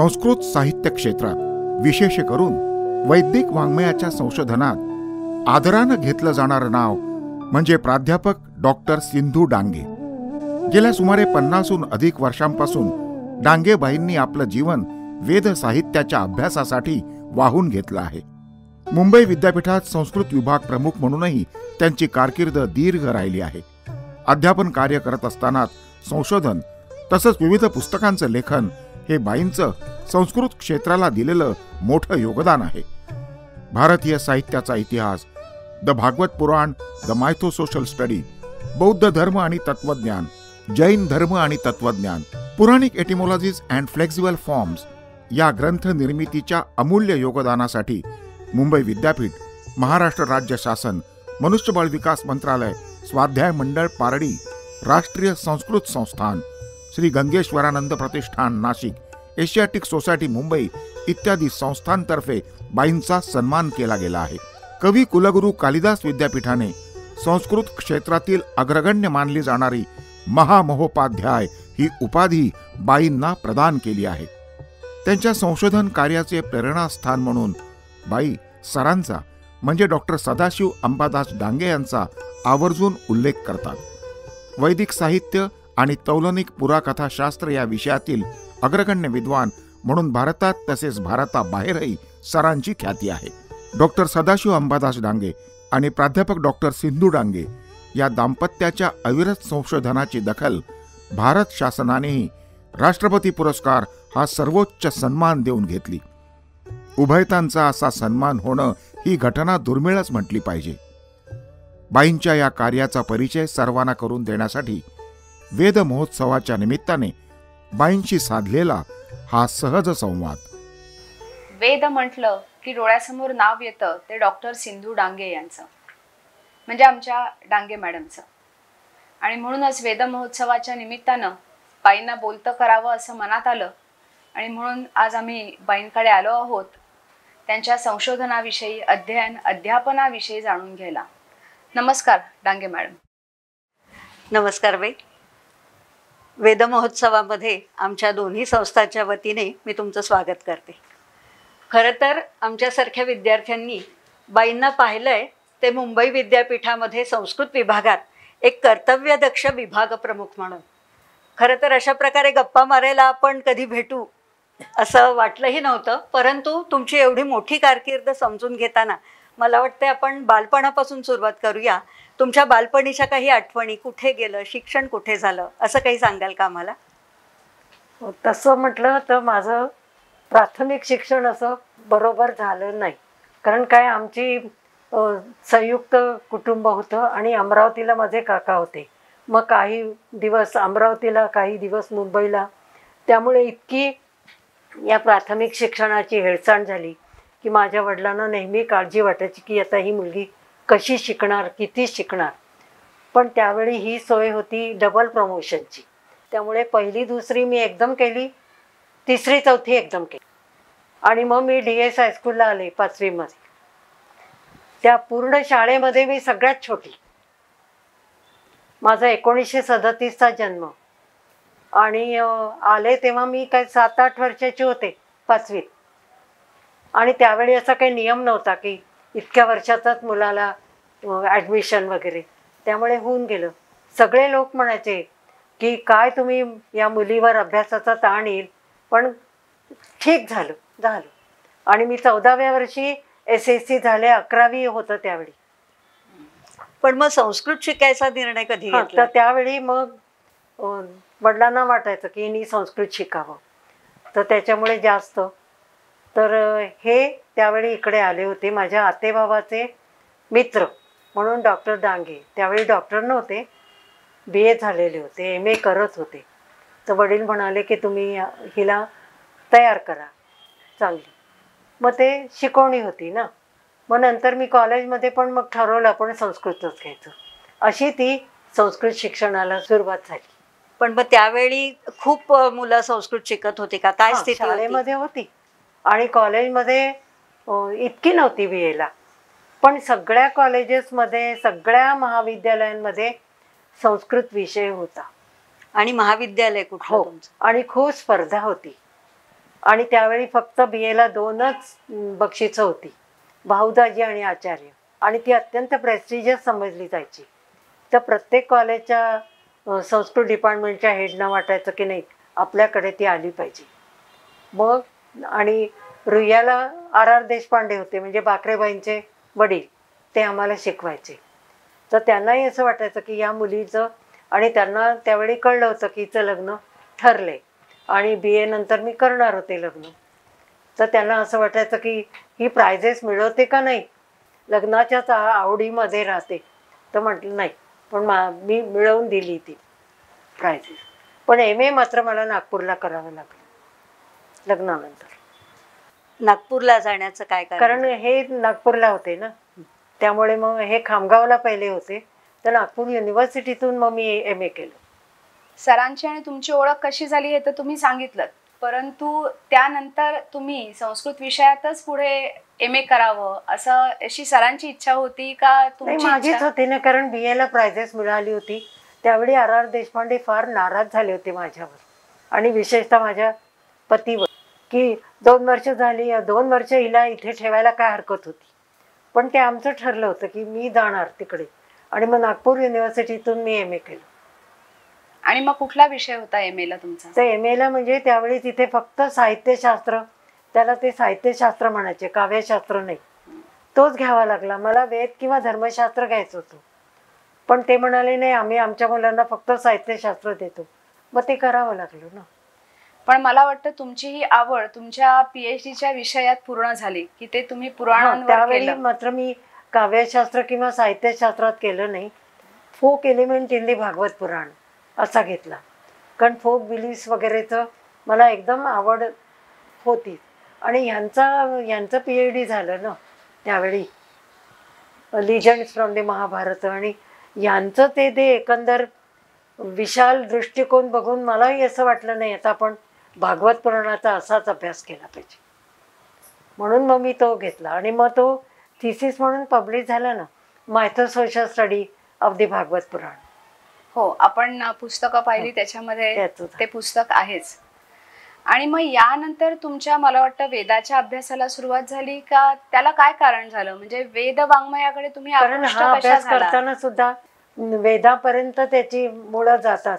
संस्कृत साहित्य क्षेत्रात विशेष करून वैदिक वाङ्मयाच्या संशोधनात आदरानं घेतलं जाणारं नाव म्हणजे प्राध्यापक डॉक्टर सिंधू डांगे. गेल्या सुमारे 50हून अधिक वर्षांपासून डांगेबाईंनी आपलं जीवन वेद साहित्याच्या अभ्यासासाठी वाहून घेतलं आहे. मुंबई विद्यापीठात संस्कृत विभाग प्रमुख म्हणूनही त्यांची कारकीर्द दीर्घ राहिली आहे. अध्यापन कार्य करत असताना संशोधन तसंच विविध पुस्तकांचं लेखन हे बाईंचं संस्कृत क्षेत्राला दिलेलं मोठं योगदान आहे. भारतीय साहित्याचा इतिहास, द भागवत पुराण, द मायथोसोशल स्टडी, बौद्ध धर्म आणि तत्वज्ञान, जैन धर्म आणि तत्वज्ञान, पुराणिक एटिमॉलॉजीज अँड फ्लेक्झिबल फॉर्म्स या ग्रंथ निर्मितीच्या अमूल्य योगदानासाठी मुंबई विद्यापीठ, महाराष्ट्र राज्य शासन, मनुष्यबळ विकास मंत्रालय, स्वाध्याय मंडळ पारडी, राष्ट्रीय संस्कृत संस्थान, श्री गंगेश्वरानंद प्रतिष्ठान नाशिक, एशियाटिक सोसायटी मुंबई इत्यादी संस्थांतर्फे बाईंचा सन्मान केला गेला आहे. कवी कुलगुरू कालिदास विद्यापीठाने संस्कृत क्षेत्रातील अग्रगण्य मानली जाणारी महामहोपाध्याय ही उपाधी बाईंना प्रदान केली आहे. त्यांच्या संशोधन कार्याचे प्रेरणास्थान म्हणून बाई सरांचा म्हणजे डॉक्टर सदाशिव अंबादास डांगे यांचा आवर्जून उल्लेख करतात. वैदिक साहित्य आणि तौलनिक पुराकथाशास्त्र या विषयातील अग्रगण्य विद्वान म्हणून भारतात तसेच भारताबाहेरही सरांची ख्याती आहे. डॉक्टर सदाशिव अंबादास डांगे आणि प्राध्यापक डॉक्टर सिंधू डांगे या दाम्पत्याच्या अविरत संशोधनाची दखल भारत शासनानेही राष्ट्रपती पुरस्कार हा सर्वोच्च सन्मान देऊन घेतली. उभयतांचा असा सन्मान होणं ही घटना दुर्मिळच म्हटली पाहिजे. बाईंच्या या कार्याचा परिचय सर्वांना करून देण्यासाठी वेद महोत्सवाच्या निमित्ताने बाईंशी साधलेला हा सहज संवाद. वेद म्हटलं की डोळ्यासमोर नाव येतं ते डॉक्टर सिंधू डांगे यांचं, म्हणजे आमच्या डांगे मॅडमचं. आणि म्हणूनच वेद महोत्सवाच्या निमित्तानं बाईंना बोलतं करावं असं मनात आलं आणि म्हणून आज आम्ही बाईंकडे आलो आहोत त्यांच्या संशोधनाविषयी, अध्यापनाविषयी जाणून घ्यायला. नमस्कार डांगे मॅडम. नमस्कार बाई. वेद महोत्सवामध्ये आमच्या दोन्ही संस्थांच्या वतीने मी तुमचं स्वागत करते. खरं तर आमच्यासारख्या विद्यार्थ्यांनी बाईंना पाहिलंय ते मुंबई विद्यापीठामध्ये संस्कृत विभागात एक कर्तव्यदक्ष विभाग प्रमुख म्हणून. खरं तर अशा प्रकारे गप्पा मारायला आपण कधी भेटू असं वाटलंही नव्हतं, परंतु तुमची एवढी मोठी कारकीर्द समजून घेताना मला वाटतं आपण बालपणापासून सुरुवात करूया. तुमच्या बालपणीच्या काही आठवणी, कुठे गेलं शिक्षण, कुठे झालं, असं काही सांगाल का आम्हाला? तसं म्हटलं तर माझं प्राथमिक शिक्षण असं बरोबर झालं नाही, कारण काय आमची संयुक्त कुटुंब होतं आणि अमरावतीला माझे काका होते. मग काही दिवस अमरावतीला, काही दिवस मुंबईला, त्यामुळे इतकी या प्राथमिक शिक्षणाची हेळसांड झाली की माझ्या वडिलांना नेहमी काळजी वाटायची की आता ही मुलगी कशी शिकणार, किती शिकणार. पण त्यावेळी ही सोय होती डबल प्रमोशनची, त्यामुळे पहिली दुसरी मी एकदम केली, तिसरी चौथी एकदम केली आणि मग मी DS हायस्कूलला आले 5वीमध्ये. त्या पूर्ण शाळेमध्ये मी सगळ्यात छोटी. माझा 1937चा जन्म आणि आले तेव्हा मी काय 7-8 वर्षाची होते 5वीत. आणि त्यावेळी असा काही नियम नव्हता की इतक्या वर्षातच मुलाला ॲडमिशन वगैरे, त्यामुळे होऊन गेलं. सगळे लोक म्हणायचे की काय तुम्ही या मुलीवर अभ्यासाचा ताण येईल, पण ठीक झालं. आणि मी 14व्या वर्षी SSC झाले, 11वी होतं त्यावेळी. पण मग संस्कृत शिकायचा निर्णय कधी घेतला? तर त्यावेळी मग वडिलांना वाटायचं की हिने संस्कृत शिकावं, तर त्याच्यामुळे जास्त. तर हे त्यावेळी इकडे आले होते माझ्या आतेबाबाचे मित्र म्हणून डॉक्टर डांगे. त्यावेळी डॉक्टर नव्हते, BA झालेले होते, MA करत होते. तर वडील म्हणाले की तुम्ही हिला तयार करा चांगली. मग ते शिकवणी होती ना. मग नंतर मी कॉलेजमध्ये पण मग ठरवलं आपण संस्कृतच घ्यायचं. अशी ती संस्कृत शिक्षणाला सुरुवात झाली. पण मग त्यावेळी खूप मुलं संस्कृत शिकत होते का? काय स्थिती शाळेमध्ये होती आणि कॉलेजमध्ये इतकी नव्हती BAला, पण सगळ्या कॉलेजेसमध्ये, सगळ्या महाविद्यालयांमध्ये संस्कृत विषय होता. आणि महाविद्यालय कुठलं तुमचं? आणि खूप स्पर्धा होती. आणि त्यावेळी फक्त BAला 2च बक्षिसं होती, भाऊदाजी आणि आचार्य, आणि ती अत्यंत प्रेस्टिजियस समजली जायची. तर प्रत्येक कॉलेजच्या संस्कृत डिपार्टमेंटच्या हेडना वाटायचं की नाही आपल्याकडे ती आली पाहिजे. मग आणि रुईयाला RR देशपांडे होते, म्हणजे बाकरेबाईंचे वडील, ते आम्हाला शिकवायचे. तर त्यांनाही असं वाटायचं की या मुलीचं, आणि त्यांना त्यावेळी कळलं होतं की हिचं लग्न ठरले आणि BA नंतर मी करणार होते लग्न. तर त्यांना असं वाटायचं की ही प्राइजेस मिळवते का नाही, लग्नाच्याच आवडीमध्ये राहते. तर म्हटलं नाही, पण मी मिळवून दिली ती प्राइजेस. पण MA मात्र मला नागपूरला करावं लागलं लग्नानंतर. नागपूरला जाण्याचं काय कारण हे नागपूरला होते ना, त्यामुळे मग हे खामगावला पहिले होते, तर नागपूर युनिव्हर्सिटीतून मग मी MA केलं. सरांची आणि तुमची ओळख कशी झाली हे तर तुम्ही सांगितलं, परंतु त्यानंतर तुम्ही संस्कृत विषयातच पुढे MA करावं असं अशी सरांची इच्छा होती का नाही, तुमची माझीच इच्छा? होती ना, कारण BAला प्राइजेस मिळाली होती. त्यावेळी RR देशपांडे फार नाराज झाले होते माझ्यावर आणि विशेषतः माझ्या पतीवर, की 2 वर्ष झाली, 2 वर्ष हिला इथे ठेवायला काय हरकत होती. पण ते आमचं ठरलं होतं की मी जाणार तिकडे, आणि मग नागपूर युनिव्हर्सिटीतून मी MA केलं. आणि मग कुठला विषय होता MA ला तुमचा? तर MAला म्हणजे त्यावेळी तिथे फक्त साहित्यशास्त्र, त्याला ते साहित्यशास्त्र म्हणायचे, काव्यशास्त्र नाही, तोच घ्यावा लागला. मला वेद किंवा धर्मशास्त्र घ्यायचं होतं, पण ते म्हणाले नाही, आम्ही आमच्या मुलांना फक्त साहित्यशास्त्र देतो. मग ते करावं लागलं ना. पण मला वाटतं तुमची ही आवड तुमच्या PhDच्या विषयात पूर्ण झाली की ते तुम्ही पुराणांवर त्यावेळी केलं. मात्र मी काव्यशास्त्र किंवा साहित्यशास्त्रात केलं नाही, फोक एलिमेंट इन दी भागवत पुराण असा घेतला. कारण फोक बिलीफ्स वगैरेचं मला एकदम आवड होती. आणि ह्यांचं PhD झालं ना त्यावेळी, लिजंड्स फ्रॉम द महाभारत, आणि यांचं ते एकंदर विशाल दृष्टिकोन बघून मलाही असं वाटलं नाही आता आपण भागवत पुराणाचा असाच अभ्यास केला पाहिजे. म्हणून मग मी तो घेतला, आणि मग तो थिसिस म्हणून पब्लिश झाला ना, मायथोसोशियल स्टडी ऑफ द भागवत पुराण. हो, आपण पुस्तकं पाहिली त्याच्यामध्ये त्याच होतं. ते पुस्तक आहेच. आणि मग यानंतर तुमच्या मला वाटतं वेदाच्या अभ्यासाला सुरुवात झाली का? त्याला काय कारण झालं, म्हणजे वेद वाङ्मयाकडे तुम्ही कारण आकृष्ट हा कशा अभ्यास झाला? करताना सुद्धा वेदापर्यंत त्याची मुळं जातात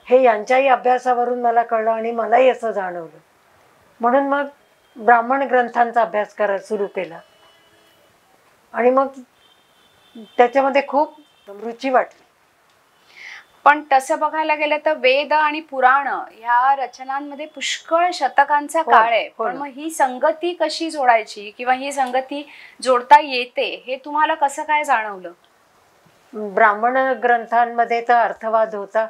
हे यांच्याही अभ्यासावरून मला कळलं आणि मलाही असं जाणवलं. म्हणून मग ब्राह्मण ग्रंथांचा अभ्यास करायला सुरू केला, आणि मग त्याच्यामध्ये खूप रुची वाटली. पण तसं बघायला गेलं तर वेद आणि पुराण ह्या रचनांमध्ये पुष्कळ शतकांचा हो, काळ आहे. हो पण ना. मग ही संगती कशी जोडायची किंवा ही संगती जोडता येते हे तुम्हाला कसं काय जाणवलं? ब्राह्मण ग्रंथांमध्ये तर अर्थवाद होता,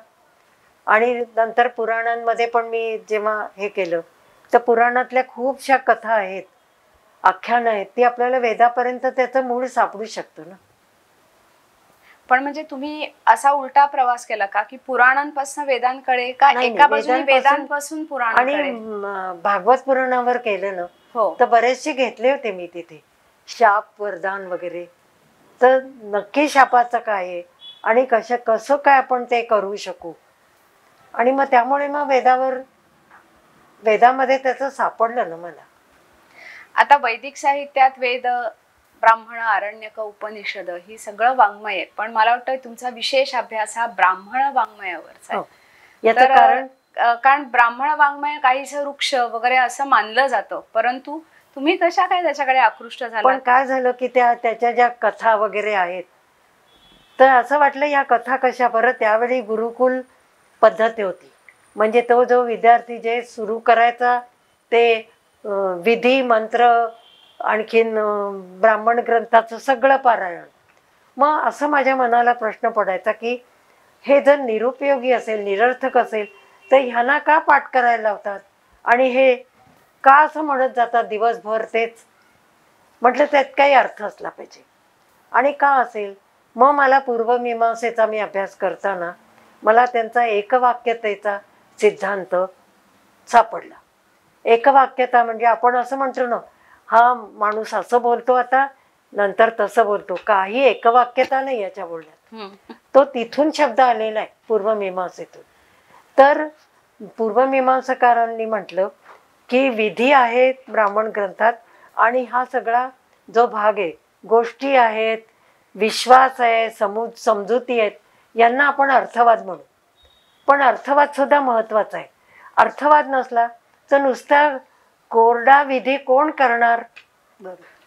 आणि नंतर पुराणांमध्ये पण मी जेव्हा हे केलं तर पुराणातल्या खूपशा कथा आहेत, आख्यानं आहेत, ती आपल्याला वेदापर्यंत त्याचं मूळ सापडू शकतं ना. पण म्हणजे तुम्ही असा उलटा प्रवास केला का की पुराणांपासून वेदांकडे, का नाही, एका बाजूने वेदांपासून वेदांपासून आणि पुराणांकडे? भागवत पुराणावर केलं ना, हो, तर बरेचसे घेतले होते मी तिथे, शाप वरदान वगैरे. तर नक्की शापाचं काय आहे आणि कसं काय आपण ते करू शकू, आणि मग त्यामुळे मग वेदामध्ये त्याचं सापडलं ना मला. आता वैदिक साहित्यात वेद, ब्राह्मण, आरण्यक, उपनिषद ही सगळं वाङ्मय आहे, पण मला वाटतं तुमचा विशेष अभ्यास हा ब्राह्मण वाङ्मयावरचा हो. आहे. याचं तर कारण ब्राह्मण वाङ्मय काहीसं वृक्ष वगैरे असं मानलं जातं, परंतु तुम्ही कशा काय त्याच्याकडे आकृष्ट झाला? पण काय झालं की त्याच्या ज्या कथा वगैरे आहेत, तर असं वाटलं या कथा कशा, बरं त्यावेळी गुरुकुल पद्धती होती, म्हणजे तो जो विद्यार्थी जे सुरू करायचा ते विधी मंत्र, आणखीन ब्राह्मण ग्रंथाचं सगळं पारायण. मग असं माझ्या मनाला प्रश्न पडायचा की हे जर निरुपयोगी असेल, निरर्थक असेल, तर ह्यांना का पाठ करायला लावतात, आणि हे का असं म्हणत जातात दिवसभर तेच. म्हटलं त्यात काही अर्थ असला पाहिजे, आणि का असेल. मग मला पूर्वमीमांसेचा मी अभ्यास करताना मला त्यांचा एकवाक्यतेचा सिद्धांत सापडला. एकवाक्यता म्हणजे आपण असं म्हणतो ना, हा माणूस असं बोलतो आता, नंतर तसं बोलतो, काही एकवाक्यता नाही याच्या बोलण्यात. तो तिथून शब्द आलेला आहे पूर्वमीमांसेतून. तर पूर्वमीमांसकारांनी म्हटलं की विधी आहेत ब्राह्मण ग्रंथात आणि हा सगळा जो भाग आहे, गोष्टी आहेत, विश्वास आहे, समजुती आहेत, यांना आपण अर्थवाद म्हणू. पण अर्थवाद सुद्धा महत्त्वाचा आहे. अर्थवाद नसला तर नुसता कोरडा विधी कोण करणार?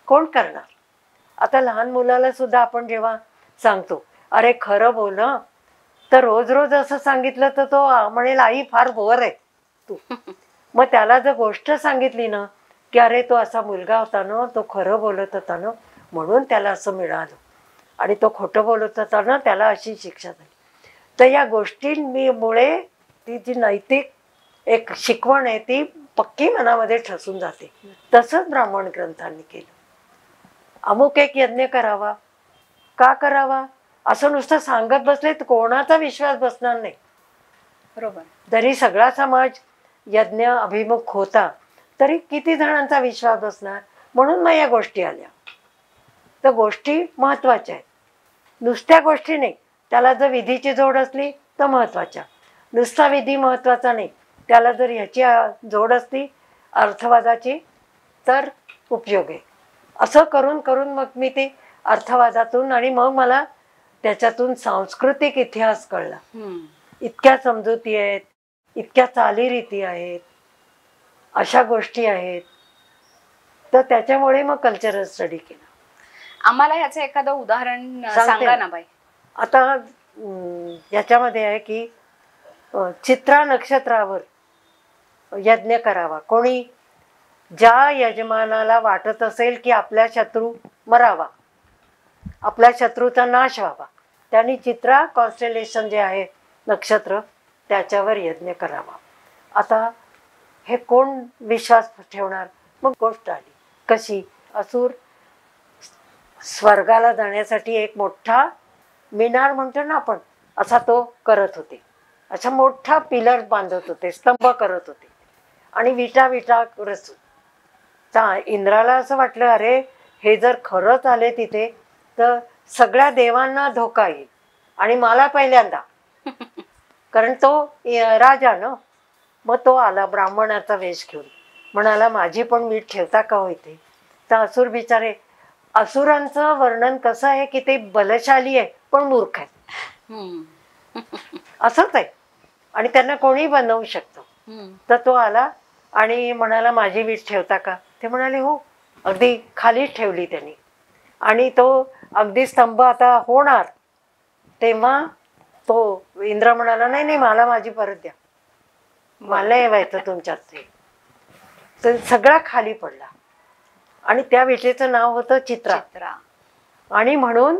कोण करणार? आता लहान मुलाला सुद्धा आपण जेव्हा सांगतो, अरे खरं बोल हं, तर रोज रोज असं सांगितलं तर तो म्हणेल आई फार बोर आहे तू. मग त्याला जर गोष्ट सांगितली ना की अरे तो असा मुलगा होता ना, तो खरं बोलत होता ना म्हणून त्याला असं मिळालं, आणि तो खोटं बोलत होता ना त्याला अशी शिक्षा झाली, तर या गोष्टींमुळे ती जी नैतिक एक शिकवण आहे ती पक्की मनामध्ये ठसून जाते. तसंच ब्राह्मण ग्रंथांनी केलं. अमुक एक यज्ञ करावा, का करावा असं नुसतं सांगत बसले तर कोणाचा विश्वास बसणार नाही. बरोबर. जरी सगळा समाज यज्ञ अभिमुख होता तरी किती जणांचा विश्वास बसणार? म्हणून मग या गोष्टी आल्या. तर गोष्टी महत्त्वाच्या आहेत. नुसत्या गोष्टी नाही, त्याला जर विधीची जोड असली तर महत्त्वाच्या. नुसता विधी महत्त्वाचा नाही, त्याला जर ह्याची जोड असली अर्थवादाची तर उपयोग आहे. असं करून करून मग मी ते अर्थवादातून आणि मग मला त्याच्यातून सांस्कृतिक इतिहास कळला. इतक्या समजुती आहेत, इतक्या चालीरीती आहेत, अशा गोष्टी आहेत, तर त्याच्यामुळे मग कल्चरल स्टडी केला. आम्हाला ह्याचं एखादं उदाहरण सांगते सांगा ना. ना बाई. आता याच्यामध्ये आहे की चित्रा नक्षत्रावर यज्ञ करावा. कोणी ज्या यजमानाला वाटत असेल की आपला शत्रू मरावा, आपल्या शत्रूचा नाश व्हावा, त्यांनी चित्रा कॉन्स्टेलेशन जे आहे नक्षत्र त्याच्यावर यज्ञ करावा. आता हे कोण विश्वास ठेवणार? मग गोष्ट आली कशी, असुर स्वर्गाला जाण्यासाठी एक मोठा मिनार म्हणतो ना आपण, असा तो करत होते. असा मोठा पिलर बांधत होते, स्तंभ करत होते आणि विटा विटा रचून. इंद्राला असं वाटलं अरे हे जर खरंच आले तिथे तर सगळ्या देवांना धोका येईल आणि मला पहिल्यांदा, कारण तो राजा ना. मग तो आला ब्राह्मणाचा वेश घेऊन, म्हणाला माझी पण वीट ठेवता का हो इथे? तर असुर बिचारे, असुरांचं वर्णन कसं आहे की ते बलशाली आहे पण मूर्ख आहे, असंच आहे, आणि त्यांना कोणी बनवू शकतं. तर तो आला आणि म्हणाला माझी वीट ठेवता का? ते म्हणाले हो. अगदी खालीच ठेवली त्यांनी, आणि तो अगदी स्तंभ आता होणार तेव्हा तो इंद्र म्हणाला नाही नाही मला माझी परत द्या, मला येवायचं तुमच्यात ते. तर सगळा खाली पडला आणि त्या विटेचं नाव होतं चित्रा. आणि म्हणून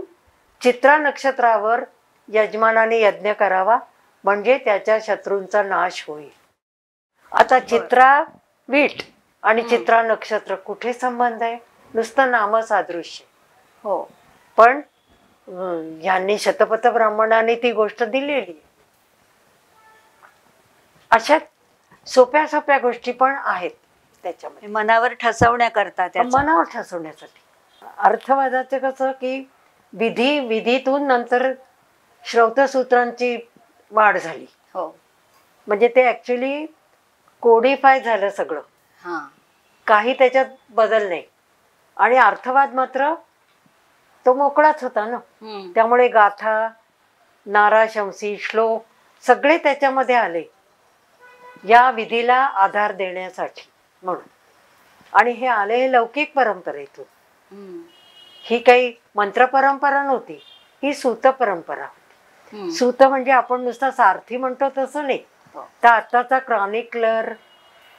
चित्रा नक्षत्रावर यजमानाने यज्ञ करावा म्हणजे त्याच्या शत्रूंचा नाश होईल. आता चित्रा वीट आणि चित्रा नक्षत्र कुठे संबंध आहे? नुसतं नामसादृश्य हो, पण यांनी शतपथ ब्राह्मणाने ती गोष्ट दिलेली. अशा सोप्या सोप्या गोष्टी पण आहेत त्याच्यामध्ये, मनावर ठसवण्याकरता, मनावर ठसवण्यासाठी. अर्थवादाचं कसं की विधीतून नंतर श्रौतसूत्रांची वाढ झाली. हो, म्हणजे ते ऍक्च्युली कोडिफाय झालं सगळं, काही त्याच्यात बदल नाही. आणि अर्थवाद मात्र तो मोकळाच होता ना. त्यामुळे गाथा, नाराशंसी, श्लोक सगळे त्याच्यामध्ये आले या विधीला आधार देण्यासाठी म्हणून. आणि हे आले हे लौकिक परंपरेतून. ही काही मंत्र परंपरा नव्हती, ही सूत परंपरा होती. सूत म्हणजे आपण नुसता सारथी म्हणतो तसं नाही. तर आताचा क्रॉनिकलर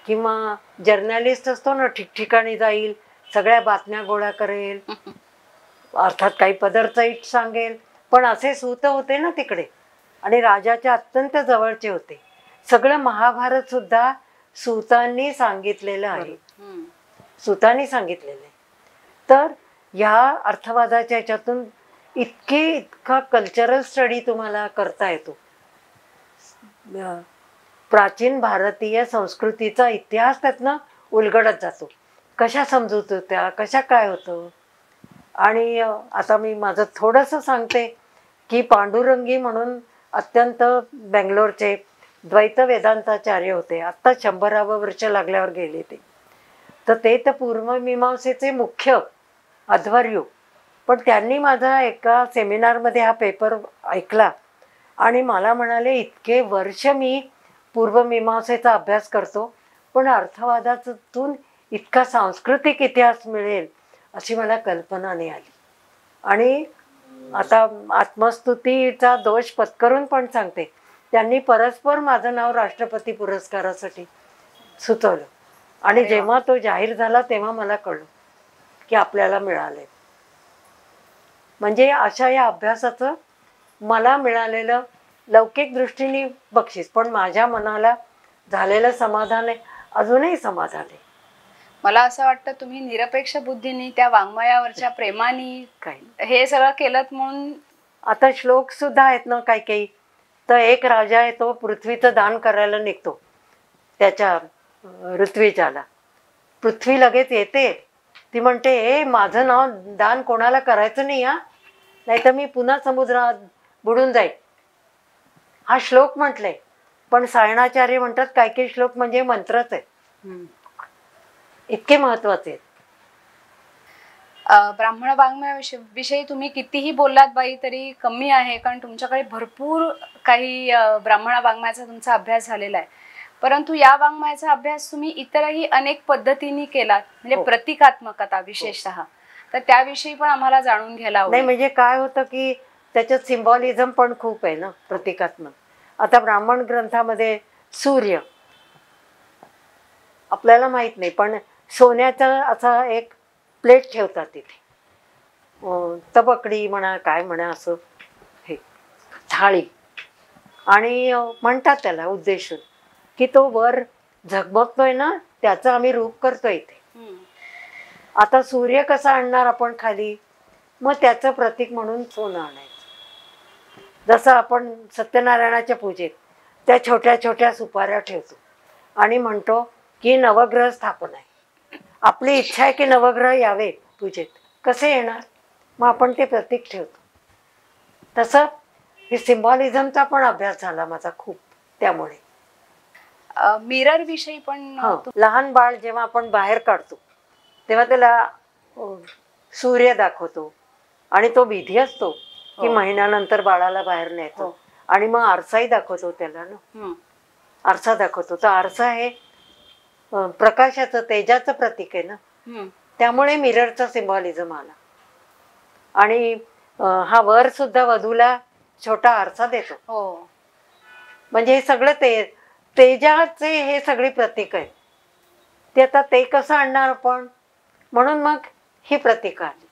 किंवा जर्नलिस्ट असतो ना, ठिकठिकाणी जाईल, सगळ्या बातम्या गोळा करेल, अर्थात काही पदरचईट सांगेल, पण असे सूत होते ना तिकडे, आणि राजाच्या अत्यंत जवळचे होते. सगळं महाभारत सुद्धा सूतांनी सांगितलेलं आहे, सूतांनी सांगितलेलं आहे. तर ह्या अर्थवादाच्या ह्याच्यातून इतका कल्चरल स्टडी तुम्हाला करता येतो. प्राचीन भारतीय संस्कृतीचा इतिहास त्यातनं उलगडत जातो. कशा समजूत होत्या, कशा काय होतं. आणि आता मी माझं थोडंसं सांगते की पांडुरंगी म्हणून अत्यंत बेंगलोरचे द्वैत वेदांताचार्य होते. आत्ता 100वे वर्ष लागल्यावर गेले ते. तर ते तर पूर्वमीमांसेचे मुख्य अध्वर्यू. पण त्यांनी माझा एका सेमिनारमध्ये हा पेपर ऐकला आणि मला म्हणाले, इतके वर्ष मी पूर्वमीमांसेचा अभ्यास करतो, पण अर्थवादातून इतका सांस्कृतिक इतिहास मिळेल अशी मला कल्पना नाही आली. आणि आता आत्मस्तुतीचा दोष पत्करून पण सांगते, त्यांनी परस्पर माझं नाव राष्ट्रपती पुरस्कारासाठी सुचवलं. आणि जेव्हा तो जाहीर झाला तेव्हा मला कळलं की आपल्याला मिळाले. म्हणजे अशा या अभ्यासाचं मला मिळालेलं लौकिक दृष्टीने बक्षीस, पण माझ्या मनाला झालेलं समाधान आहे, अजूनही समाधान आहे. मला असं वाटतं तुम्ही निरपेक्ष बुद्धीने त्या वाङ्मयावरच्या प्रेमाने काही हे सगळं केलं म्हणून. आता श्लोक सुद्धा आहेत ना काही काही. तर एक राजा आहे, तो पृथ्वीचं दान करायला निघतो त्याच्या ऋत्विजाला. पृथ्वी लगेच येते, ती म्हणते, ए माझं नाव दान कोणाला करायचं नाही हा, नाही तर मी पुन्हा समुद्रात बुडून जाईल. हा श्लोक म्हटलंय. पण सायणाचार्य म्हणतात काही काही श्लोक म्हणजे मंत्रच आहेत, इतके महत्वाचे आहेत. ब्राह्मण वाङ्मयाविषयी तुम्ही कितीही बोललात बाई तरी कमी आहे, कारण तुमच्याकडे भरपूर काही ब्राह्मण वाङ्मयाचा तुमचा अभ्यास झालेला आहे. परंतु या वाङ्मयाचा अभ्यास तुम्ही इतरही अनेक पद्धतीने केलात, म्हणजे प्रतिकात्मकता विशेषतः, तर त्याविषयी पण आम्हाला जाणून घ्यायला नाही. आवडेल. म्हणजे काय होतं की त्याच्यात सिम्बॉलिझम पण खूप आहे ना, प्रतिकात्मक. आता ब्राह्मण ग्रंथामध्ये सूर्य आपल्याला माहित नाही, पण सोन्याचा असा एक प्लेट ठेवतात तिथे, तबकडी म्हणा काय म्हणा, असं हे थाळी, आणि म्हणतात त्याला उद्देशून की तो वर झगमगतोय ना, त्याचं आम्ही रूप करतोय इथे. आता सूर्य कसा आणणार आपण खाली, मग त्याचं प्रतीक म्हणून सोनं आणायचं. जसं आपण सत्यनारायणाच्या पूजेत त्या छोट्या छोट्या सुपाऱ्या ठेवतो आणि म्हणतो की नवग्रह स्थापन आहे, आपली इच्छा आहे की नवग्रह यावे पूजेत, कसे येणार, मग आपण ते प्रतीक ठेवतो. तसं हे सिम्बॉलिझमचा पण अभ्यास झाला माझा खूप. त्यामुळे मिरर विषयी पण लहान बाळ जेव्हा आपण बाहेर काढतो तेव्हा त्याला सूर्य दाखवतो आणि तो विधी असतो की महिन्यानंतर बाळाला बाहेर न्यायचं. आणि मग आरसाही दाखवतो त्याला ना, आरसा दाखवतो. तर आरसा हे प्रकाशाचं तेजाचं प्रतीक आहे ना, त्यामुळे मिररचा सिम्बॉलिझम आला. आणि हा वर सुद्धा वधूला छोटा आरसा देतो. म्हणजे हे सगळं तेजाचे हे सगळी प्रतीक आहे. ते आता ते कसं आणणार आपण, म्हणून मग ही प्रतीक आली.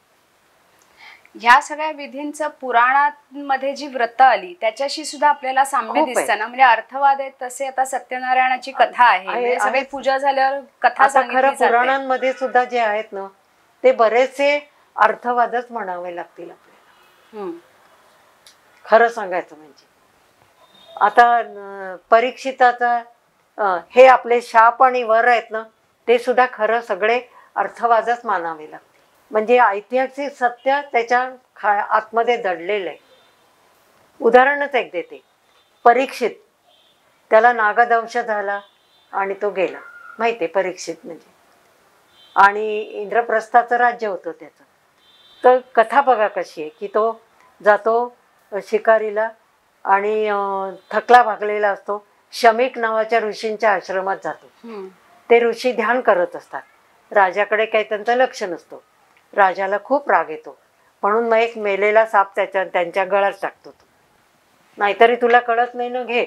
ह्या सगळ्या विधींचं पुराणांमध्ये जी व्रत आली त्याच्याशी सुद्धा आपल्याला साम्य दिसतं ना. म्हणजे अर्थवाद आहेत तसे आता सत्यनारायणाची कथा आहे, सगळे पूजा झाल्यावर कथा सांगितली जाते. पुराणांमध्ये सुद्धा जे आहेत ना ते बरेचसे अर्थवादच म्हणावे लागतील आपल्याला, खरं सांगायचं म्हणजे. आता परीक्षिताचा हे आपले शाप आणि वर आहेत ना, ते सुद्धा खरं सगळे अर्थवादच मानावे लागतील. म्हणजे ऐतिहासिक सत्य त्याच्या आतमध्ये दडलेलं आहे. उदाहरणच एक देते. परीक्षित, त्याला नागदंश झाला आणि तो गेला, माहिती आहे परीक्षित म्हणजे, आणि इंद्रप्रस्थाचं राज्य होतं त्याचं. तर कथा बघा कशी आहे की तो जातो शिकारीला आणि थकला भागलेला असतो. शमीक नावाच्या ऋषींच्या आश्रमात जातो. ते ऋषी ध्यान करत असतात. राजाकडे काही त्यांचं लक्ष नसतं. राजाला खूप राग येतो, म्हणून मग एक मेलेला साप त्यांच्या गळ्यात टाकतो. तो नाहीतरी तुला कळत नाही ना, घे.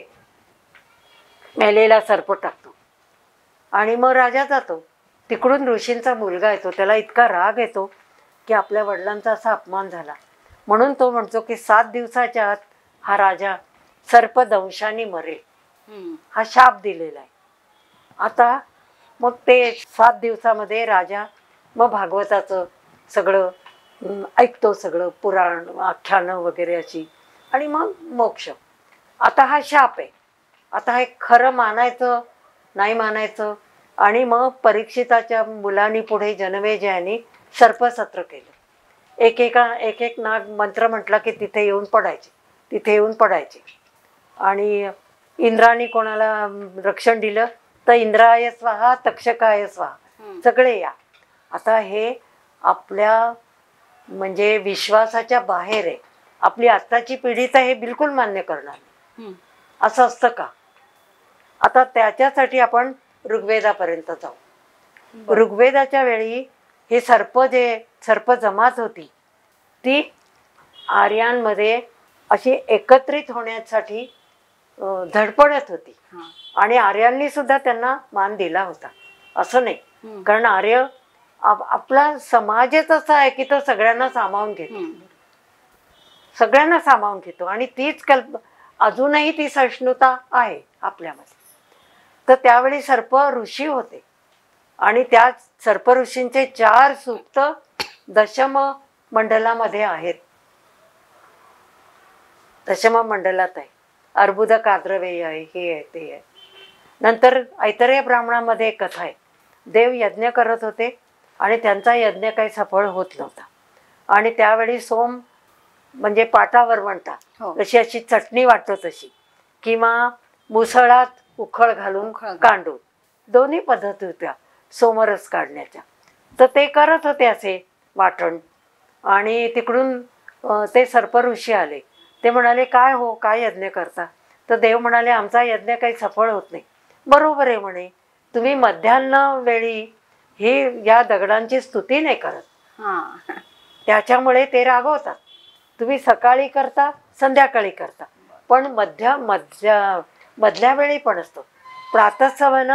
मेलेला सर्प टाकतो आणि मग राजा जातो. तिकडून ऋषींचा मुलगा येतो. त्याला इतका राग येतो की आपल्या वडिलांचा असा अपमान झाला, म्हणून तो म्हणतो की 7 दिवसाच्या आत हा राजा सर्पदंशाने मरेल. हा शाप दिलेला आहे. आता मग ते 7 दिवसामध्ये राजा मग भागवताचं सगळं ऐकतो, सगळं पुराण आख्यानं वगैरे अशी, आणि मग मोक्ष. आता हा शाप आहे. आता हे खरं मानायचं नाही मानायचं. आणि मग परीक्षिताच्या मुलांनी पुढे जनमेजयाने सर्पसत्र केलं. एक नाग मंत्र म्हटला की तिथे येऊन पडायचे, तिथे येऊन पडायचे. आणि इंद्राने कोणाला रक्षण दिलं तर इंद्राय स्वाहा तक्षकाय स्वाहा सगळे या. आता हे आपल्या म्हणजे विश्वासाच्या बाहेर आहे. आपली आत्ताची पिढी तर हे बिलकुल मान्य करणार नाही. असं असतं का? आता त्याच्यासाठी आपण ऋग्वेदापर्यंत जाऊ. ऋग्वेदाच्या वेळी हे सर्प जमात होती ती आर्यांमध्ये अशी एकत्रित होण्यासाठी धडपडत होती. आणि आर्यांनी सुद्धा त्यांना मान दिला होता असं नाही. कारण आर्य आपला समाजच असा आहे की तो सगळ्यांना सामावून घेतो. सगळ्यांना सामावून घेतो आणि तीच अजूनही ती सहिष्णुता आहे आपल्यामध्ये. तर त्यावेळी सर्प ऋषी होते आणि त्या सर्प ऋषींचे 4 सूक्त दशम मंडलामध्ये आहेत. दशम मंडलात आहे. अर्बुद काद्रवेय आहे, हे आहे ते आहे. नंतर ऐतरेय ब्राह्मणामध्ये एक कथा आहे. देव यज्ञ करत होते आणि त्यांचा यज्ञ काही सफळ होत नव्हता आणि त्यावेळी सोम म्हणजे पाटावर म्हणतात जशी अशी चटणी वाटतो तशी किंवा मुसळात उखळ घालून कांडून दोन्ही पद्धती होत्या सोमरस काढण्याच्या. तर ते करत होते असे वाटण. आणि तिकडून ते सर्प ऋषी आले. ते म्हणाले काय हो काय यज्ञ करता? तर देव म्हणाले आमचा यज्ञ काही सफळ होत नाही. बरोबर आहे म्हणे. तुम्ही मध्यान्ह वेळी ही या दगडांची स्तुती नाही करत त्याच्यामुळे ते रागवतात. तुम्ही सकाळी करता संध्याकाळी करता पण मधल्या वेळी पण असतो. प्रातःसवन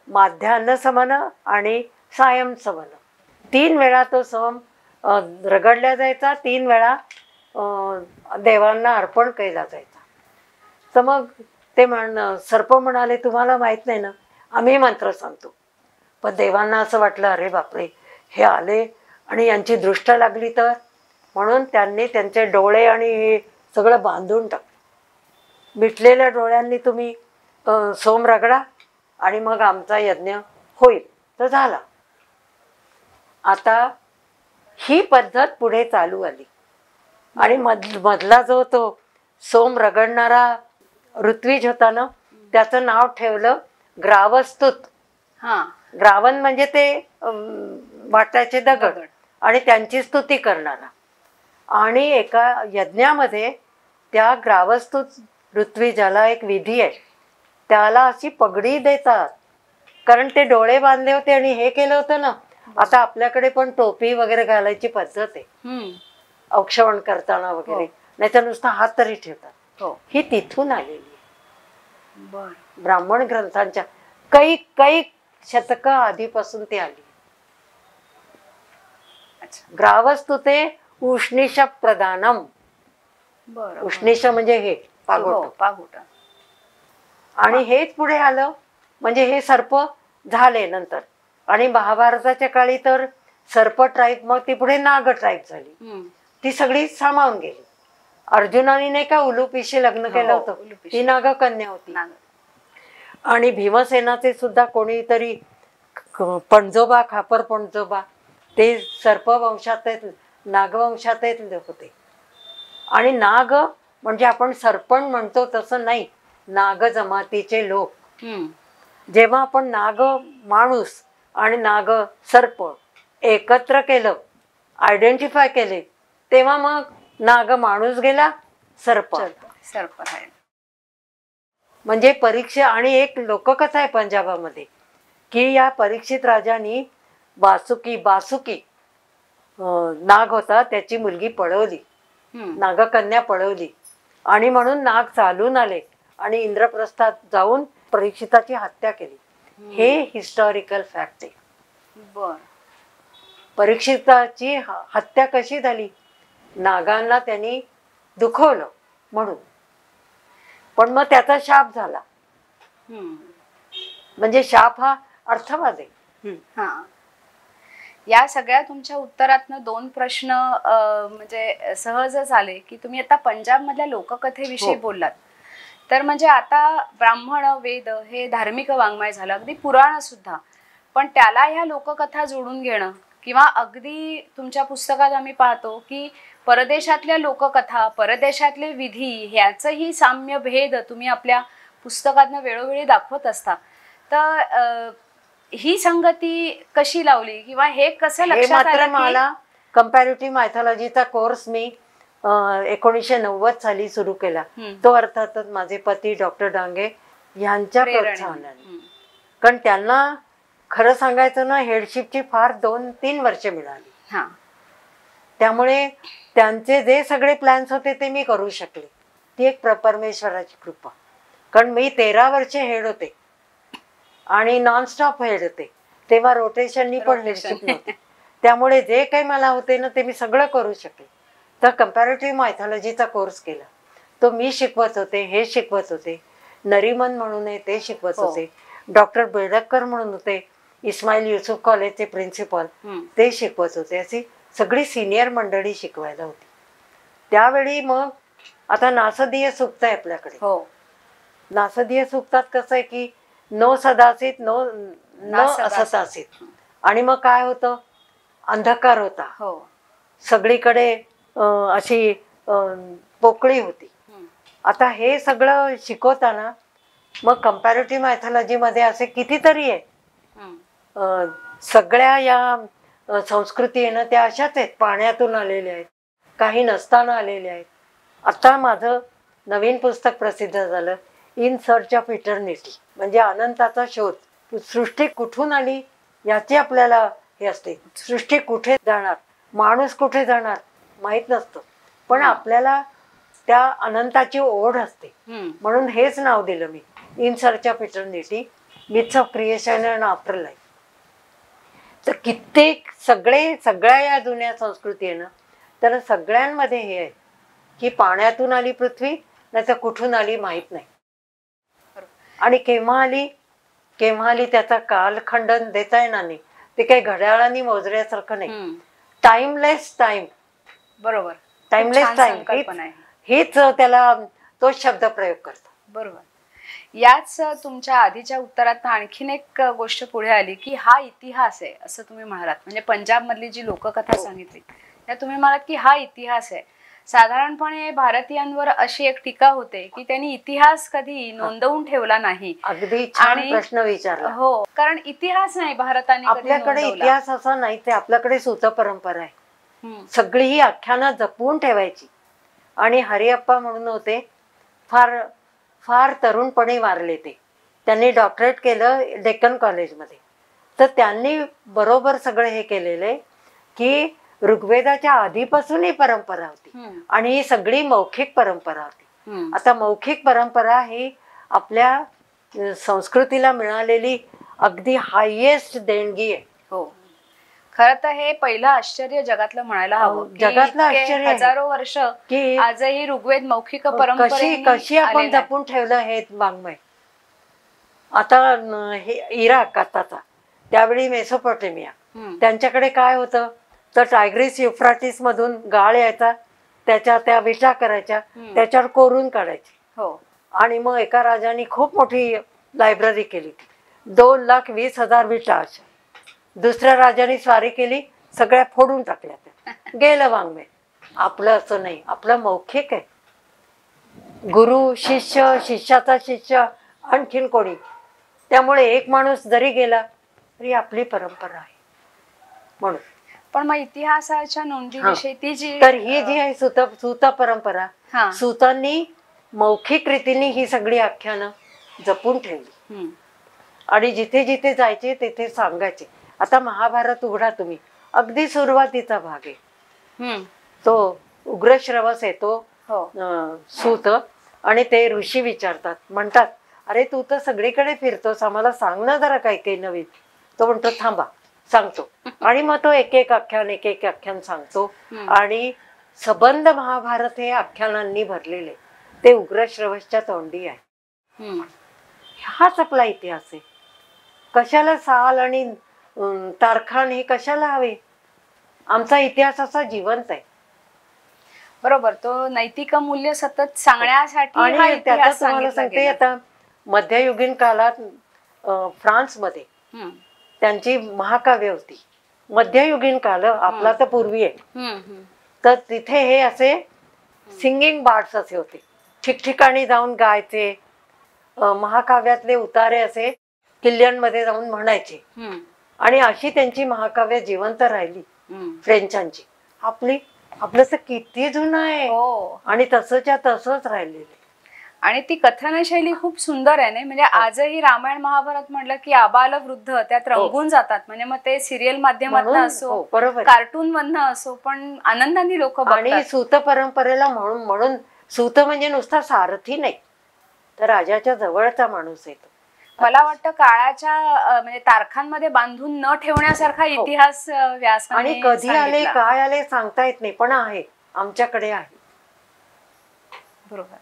माध्यान्ह सवन आणि सायं सवन 3 वेळा तो सम रगडल्या जायचा. 3 वेळा देवांना अर्पण केला जायचा. तर मग ते सर्प म्हणाले तुम्हाला माहित नाही ना आम्ही मंत्र सांगतो. पण देवांना असं वाटलं अरे बापरे हे आले आणि यांची दृष्ट लागली तर. म्हणून त्यांनी त्यांचे डोळे आणि हे सगळं बांधून टाकलं. मिटलेल्या डोळ्यांनी तुम्ही सोम रगडा आणि मग आमचा यज्ञ होईल. तर झाला. आता ही पद्धत पुढे चालू आली आणि मधला जो तो सोम रगडणारा ऋत्विज होता ना त्याचं नाव ठेवलं ग्रावस्तुत. ग्रावन म्हणजे ते वाटाचे दगड आणि त्यांची स्तुती करणारा. आणि एका यज्ञामध्ये त्या ग्रावस्तुत ऋत्विजाला एक विधी आहे. त्याला अशी पगडी देतात कारण ते डोळे बांधले होते आणि हे केलं होतं ना. आता आपल्याकडे पण टोपी वगैरे घालायची पद्धत आहे औक्षवण करताना वगैरे. नाही तर नुसता हात तरी ठेवतात. ही तिथून आलेली आहे. ब्राह्मण ग्रंथांच्या काही शतक आधीपासून ती आली. ग्रावस्तुते उष्णिश प्रदानम. उष्णिश म्हणजे हे पागोट. आणि हेच पुढे आलं म्हणजे हे सर्प झाले नंतर. आणि महाभारताच्या काळी तर सर्प ट्राईब मग ती पुढे नाग ट्राईब झाली. ती सगळी सामावून गेली. अर्जुनाने नाही का उलुपीशी लग्न केलं होतं ती नागकन्या होती. आणि भीमसेनाचे सुद्धा कोणीतरी पणजोबा खापर पणजोबा ते सर्पवंशात नागवंशात होते. आणि नाग म्हणजे आपण सरपण म्हणतो तसं नाही. नाग जमातीचे लोक. जेव्हा आपण नाग माणूस आणि नाग सर्प एकत्र केलं आयडेंटिफाय केले तेव्हा मग नाग माणूस गेला सर्प आहे. म्हणजे परीक्षा. आणि एक लोककथा आहे पंजाबामध्ये की या परीक्षित राजांनी बासुकी नाग होता त्याची मुलगी पळवली. नागकन्या पळवली आणि म्हणून नाग चालून आले आणि इंद्रप्रस्थात जाऊन परीक्षिताची हत्या केली. हे हिस्टॉरिकल फॅक्ट आहे. परीक्षिताची हत्या कशी झाली? नागांना त्यांनी दुखवलं म्हणून. पण मग त्याचा शाप झाला. म्हणजे शाप हा अर्थवाद आहे. या सगळ्या तुमच्या उत्तरातनं 2 प्रश्न म्हणजे सहजच आले की तुम्ही आता पंजाब मधल्या लोककथेविषयी बोललात. तर म्हणजे आता ब्राह्मण वेद हे धार्मिक वाङ्मय झालं अगदी पुराण सुद्धा. पण त्याला ह्या लोककथा जोडून घेणं किंवा अगदी तुमच्या पुस्तकात आम्ही पाहतो की परदेशातल्या लोककथा परदेशातले विधी ह्याचंही साम्य भेद तुम्ही आपल्या पुस्तकातनं वेळोवेळी दाखवत असता. तर ही संगती कशी लावली किंवा हे कसं हे लक्षात मात्र आलं की मला कंपॅरेटिव्ह मायथॉलॉजीचा कोर्स मी 1990 साली सुरू केला. तो अर्थातच माझे पती डॉक्टर डांगे यांच्या प्रोत्साहनाने. कारण त्यांना खरं सांगायचं ना, हेडशिपची फार 2-3 वर्ष मिळाली. हां त्यामुळे त्यांचे जे सगळे प्लॅन्स होते ते मी करू शकले. ती एक परमेश्वराची कृपा. कारण मी 13 वर्षे हेड होते आणि नॉनस्टॉप हेड होते. तेव्हा रोटेशननी पण हेडशिप नव्हती. त्यामुळे जे काही मला होते ना ते मी सगळं करू शकले. तर कंपॅरेटिव्ह मायथॉलॉजीचा कोर्स केला. तो मी शिकवत होते, हे शिकवत होते. नरिमन म्हणून आहे ते शिकवत होते. डॉक्टर बेडकर म्हणून होते, इस्माईल युसुफ कॉलेजचे प्रिन्सिपल, ते शिकवत होते. अशी सगळी सिनियर मंडळी शिकवायला होती. त्यावेळी मग आता नासदीय सूक्त आहे आपल्याकडे. नासदीय सूक्तात कसं आहे की नो सदासित नो न असतासित. आणि मग काय होतं, अंधकार होता, सगळीकडे अशी पोकळी होती. आता हे सगळं शिकवताना मग कंपॅरेटिव्ह मायथॉलॉजीमध्ये असे कितीतरी आहे. सगळ्या या संस्कृती आहे ना त्या अशाच आहेत, पाण्यातून आलेल्या आहेत, काही नसताना आलेल्या आहेत. आता माझं नवीन पुस्तक प्रसिद्ध झालं, इन सर्च ऑफ इटर्निटी, म्हणजे अनंताचा शोध. सृष्टी कुठून आली याची आपल्याला हे असते. सृष्टी कुठे जाणार, माणूस कुठे जाणार माहीत नसतं, पण आपल्याला त्या अनंताची ओढ असते. म्हणून हेच नाव दिलं मी, in search of eternity, myths of creation and afterlife. तर कित्येक सगळ्या या जुन्या संस्कृती आहे ना, तर सगळ्यांमध्ये हे आहे की पाण्यातून आली पृथ्वी, नाही तर कुठून आली माहीत नाही. आणि केव्हा आली त्याचा कालखंडन देता येणार नाही. ते काही घड्याळांनी मोजण्यासारखं नाही. Timeless time. बरोबर, टाइमलेस टाइम हेच त्याला तोच शब्द प्रयोग करतो. बरोबर. याच तुमच्या आधीच्या उत्तरात आणखीन एक गोष्ट पुढे आली की हा इतिहास आहे असं तुम्ही म्हणालात. म्हणजे पंजाब मधली जी लोककथा सांगितली त्या तुम्ही म्हणालात की हा इतिहास आहे. साधारणपणे भारतीयांवर अशी एक टीका होते की त्यांनी इतिहास कधी नोंदवून ठेवला नाही. अगदी छान प्रश्न विचारला. हो, कारण इतिहास नाही भारताने आपल्याकडे. इतिहास असा नाही, ते आपल्याकडे सूत परंपरा आहे. सगळी ही आख्यानं जपून ठेवायची. आणि हरिअप्पा म्हणून होते, फार फार तरुणपणे वारले ते. त्यांनी डॉक्टरेट केलं डेक्कन कॉलेजमध्ये. तर त्यांनी बरोबर सगळं हे केलेलं आहे की ऋग्वेदाच्या आधीपासून ही परंपरा होती आणि ही सगळी मौखिक परंपरा होती. आता मौखिक परंपरा ही आपल्या संस्कृतीला मिळालेली अगदी हायेस्ट देणगी आहे. हो, खरं तर हे पहिलं आश्चर्य जगातलं म्हणायला हवं. जगातलं आश्चर्य, हजारो वर्ष की आजही ऋग्वेद मौखिक परंपरा कशी आपण जपून ठेवलं हे वाङ्मय. आता हे इराक आताचा, त्यावेळी मेसोपोटेमिया, त्यांच्याकडे काय होतं तर टायग्रिस युफ्राटिस मधून गाळ यायचा, त्याच्या त्या विटा करायच्या, त्याच्यावर कोरून काढायची. हो. आणि मग एका राजाने खूप मोठी लायब्ररी केली, 2,20,000 विटा अशा. दुसऱ्या राजाने स्वारी केली, सगळ्या फोडून टाकल्या. गेलं वाङ्मय. आपलं असं नाही, आपलं मौखिक आहे. गुरु शिष्य, शिष्याचा शिष्य, आणखीन कोणी. त्यामुळे एक माणूस जरी गेला तरी आपली परंपरा आहे. म्हणून पण मग इतिहासाच्या नोंदीविषयी ती जी तर ही जी आहे सूत परंपरा, सूतांनी मौखिक रीतीने ही सगळी आख्यानं जपून ठेवली आणि जिथे जिथे जायचे तिथे सांगायचे. आता महाभारत उघडा तुम्ही, अगदी सुरुवातीचा भाग आहे तो. उग्रश्रवस आहे तो सूत, आणि ते ऋषी विचारतात, म्हणतात अरे तू तर सगळीकडे फिरतोस, आम्हाला सांग ना जरा काही काही नवीन. तो म्हणतो थांबा सांगतो. आणि मग तो एक एक आख्यान सांगतो. आणि सबंध महाभारत हे आख्यानांनी भरलेले, ते उग्रश्रवसच्या तोंडी आहे. हाच आपला इतिहास आहे. कशाला साल आणि तारखान हे कशाला हवे. आमचा इतिहास असा जिवंत आहे. बरोबर, तो नैतिक मूल्य सतत सांगण्यासाठी. आणि त्याचा तुम्हाला सांगते, आता मध्ययुगीन काळात फ्रान्समध्ये त्यांची महाकाव्य होती. मध्ययुगीन काल, आपला तर पूर्वी आहे. तर तिथे हे असे सिंगिंग बार्ड्स असे होते, ठिकठिकाणी जाऊन गायचे. महाकाव्यातले उतारे असे किल्ल्यांमध्ये जाऊन म्हणायचे आणि अशी त्यांची महाकाव्य जिवंत राहिली फ्रेंचांची. आपलं तर किती जुनं आहे हो. आणि तसंच्या तसंच राहिलेलं. आणि ती कथनशैली खूप सुंदर आहे ना. म्हणजे आजही रामायण महाभारत म्हटलं की आबाल वृद्ध त्यात रंगून जातात. म्हणजे मग ते सिरियल माध्यमातून असो, बरोबर, कार्टून मधनं असो, पण आनंदाने लोक आणि सूत परंपरेला म्हणून सूत म्हणजे नुसता सारथी नाही, तर राजाच्या जवळचा माणूस येतो. मला वाटतं काळाच्या म्हणजे तारखांमध्ये बांधून न ठेवण्यासारखा इतिहास व्यासाने आणि कधी आले सांगितला. काय आले सांगता येत नाही, पण आहे आमच्याकडे आहे. बरोबर.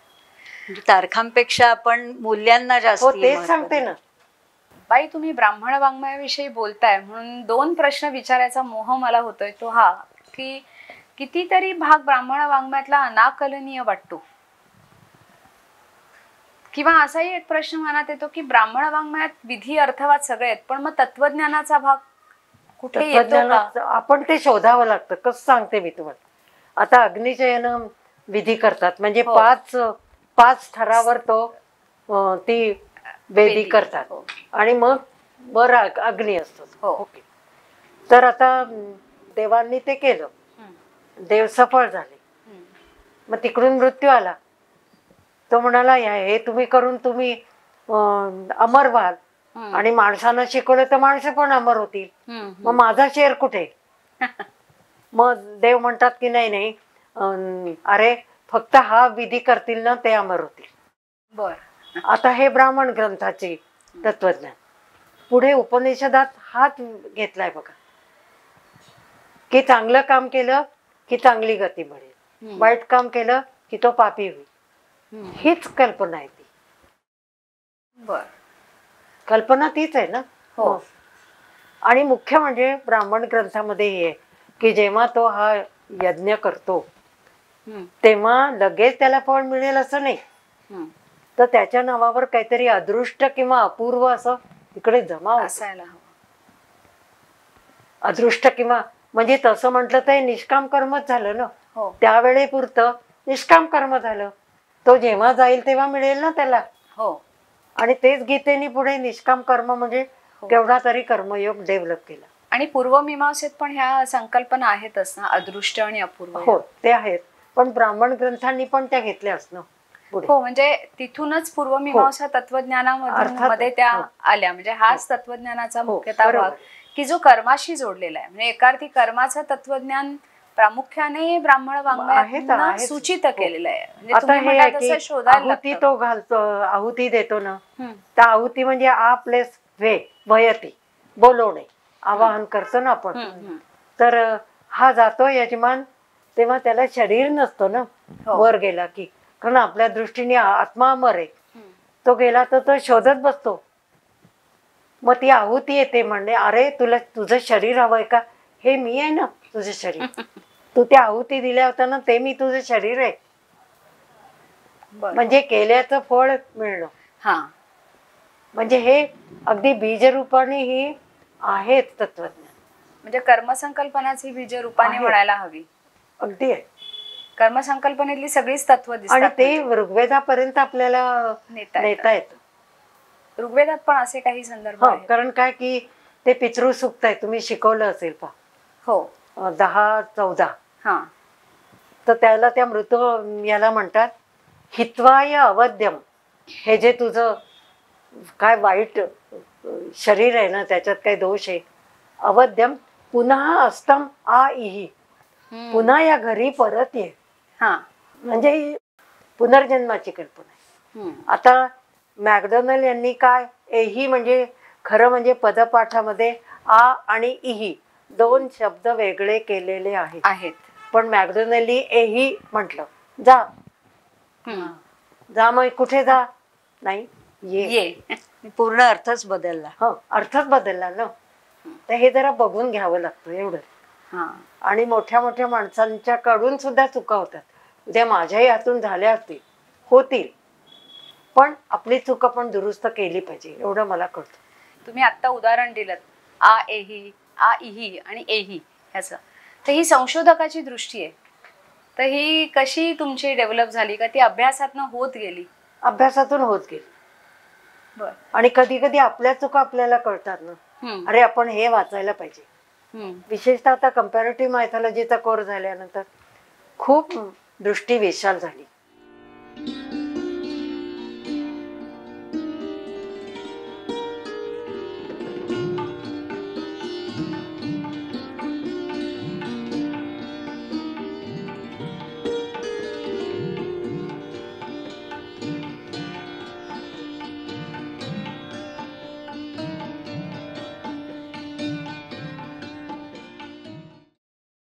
म्हणजे तारखांपेक्षा आपण मूल्यांना जास्त हो तेच सांगते ना. बाई, तुम्ही ब्राह्मण वाङ्मयाविषयी बोलताय म्हणून 2 प्रश्न विचारायचा मोह मला होतोय. तो हा की कितीतरी भाग ब्राह्मण वाङ्मयातला अनाकलनीय वाटतो, किंवा असाही एक प्रश्न मनात येतो की ब्राह्मण वाङ्मयात विधी अर्थवाद सगळे आहेत, पण मग तत्वज्ञानाचा भाग कुठे येतो का? आपण ते शोधावं लागतं. कसं सांगते मी तुम्हाला. आता अग्निचयन विधी करतात म्हणजे हो. 5 थरावर ती वेदी करतात आणि मग वर अग्नी असतो. हो. ओके. तर आता देवांनी ते केलं, देव सफळ झाले. मग तिकडून मृत्यू आला. तो म्हणाला हे तुम्ही करून तुम्ही अमर व्हाल आणि माणसांना शिकवलं तर माणसं पण अमर होतील, मग माझा शेर कुठे? मग देव म्हणतात की नाही, अरे फक्त हा विधी करतील ना ते अमर होतील. बर. आता हे ब्राह्मण ग्रंथाचे तत्वज्ञान. पुढे उपनिषदात हात घेतलाय बघा, की चांगलं काम केलं की चांगली गती मिळेल, वाईट काम केलं की तो पापी होईल. हीच कल्पना आहे ती. बर. कल्पना तीच आहे ना. हो. आणि मुख्य म्हणजे ब्राह्मण ग्रंथामध्ये हे आहे की जेव्हा तो हा यज्ञ करतो तेव्हा लगेच त्याला फळ मिळेल असं नाही, तर त्याच्या नावावर काहीतरी अदृष्ट किंवा अपूर्व असं इकडे जमा असायला हवं. अदृष्ट किंवा म्हणजे तसं म्हटलं तर निष्काम कर्मच झालं ना. हो. त्यावेळेपुरतं निष्काम कर्म झालं. तो जेव्हा जाईल तेव्हा मिळेल ना त्याला. हो. आणि तेच गीतेने पुढे निष्काम कर्म म्हणजे केवढा तरी कर्मयोग डेव्हलप केला. आणि पूर्वमीमांसेत पण ह्या संकल्पना आहेतच ना, अदृष्ट आणि अपूर्व. हो ते आहेत, पण ब्राह्मण ग्रंथांनी पण त्या घेतल्याच ना पुढे. हो, म्हणजे तिथूनच पूर्वमीमांसा तत्वज्ञानामध्ये त्या आल्या. म्हणजे हाच तत्वज्ञानाचा मुख्यतः भाग की जो कर्माशी जोडलेला आहे. म्हणजे एका अर्थी कर्माचं तत्वज्ञान प्रामुख्याने ब्राह्मण वाङ्मयात सूचित केलेलं आहे. म्हणजे आता तुम्ही हे तसं शोधायला आहुती तो घालतो, आहुती देतो ना, तर आहुती म्हणजे आ प्लेस वयती बोलवणे, आवाहन करतो ना आपण. तर हा जातो यजमान, तेव्हा त्याला शरीर नसतो ना वर गेला की, कारण आपल्या दृष्टीने आत्मा अमर आहे. तो गेला तर तो शोधत बसतो. मग ती आहुती येते म्हणणे, अरे तुला तुझं शरीर हवंय का? हे मी आहे ना तुझं शरीर. तू त्या आहुती दिल्या होता ना, ते मी तुझं शरीर आहे. म्हणजे केल्याचं फळ मिळणं. म्हणजे हे अगदी बीजरूपाने ही आहेत तत्वज्ञान. म्हणजे कर्मसंकल्पनाची बीजरूपाने म्हणायला हवी. अगदी आहे. कर्मसंकल्पनेतली सगळीच तत्व दिसतात आणि ते ऋग्वेदापर्यंत आपल्याला नेता येतं. ऋग्वेदात पण असे काही संदर्भ आहेत. कारण काय की ते पितृसूक्त आहे, तुम्ही शिकवलं असेल पहा. हो. 10-14. तर त्याला त्या मृत याला म्हणतात हित्वाय अवध्यम. हे जे तुझं काय वाईट शरीर आहे ना, त्याच्यात काही दोष आहे. अवध्यम पुन्हा अस्तम आ इही, पुन्हा या घरी परत ये. म्हणजे पुनर्जन्माची कल्पना आहे. आता मॅकडोनल यांनी काय एही म्हणजे खरं म्हणजे पदपाठामध्ये आ आणि इही 2 शब्द वेगळे केलेले आहेत. पण मॅकडोनलनी एही म्हटलं. जा मग कुठे जा नाही, ये. पूर्ण अर्थच बदलला. अर्थच बदलला ना. तर हे जरा बघून घ्यावं लागतं एवढं. आणि मोठ्या मोठ्या माणसांच्या कडून सुद्धा चुका होतात. उद्या माझ्याही हातून झाल्या होतील, पण आपली चूक आपण दुरुस्त केली पाहिजे एवढं मला कळतं. तुम्ही आता उदाहरण दिलं आ एही, आ इही आणि एही ह्याचं, तर ही संशोधकाची दृष्टी आहे. तर ही कशी तुमची डेव्हलप झाली का? ती अभ्यासातून होत गेली? अभ्यासातून होत गेली. बर. आणि कधी कधी आपल्या चुका आपल्याला कळतात ना, हम्म. अरे आपण हे वाचायला पाहिजे. हम्म. विशेषतः आता कम्पॅरेटिव्ह मायथॉलॉजीचा कोर्स झाल्यानंतर खूप दृष्टी विशाल झाली.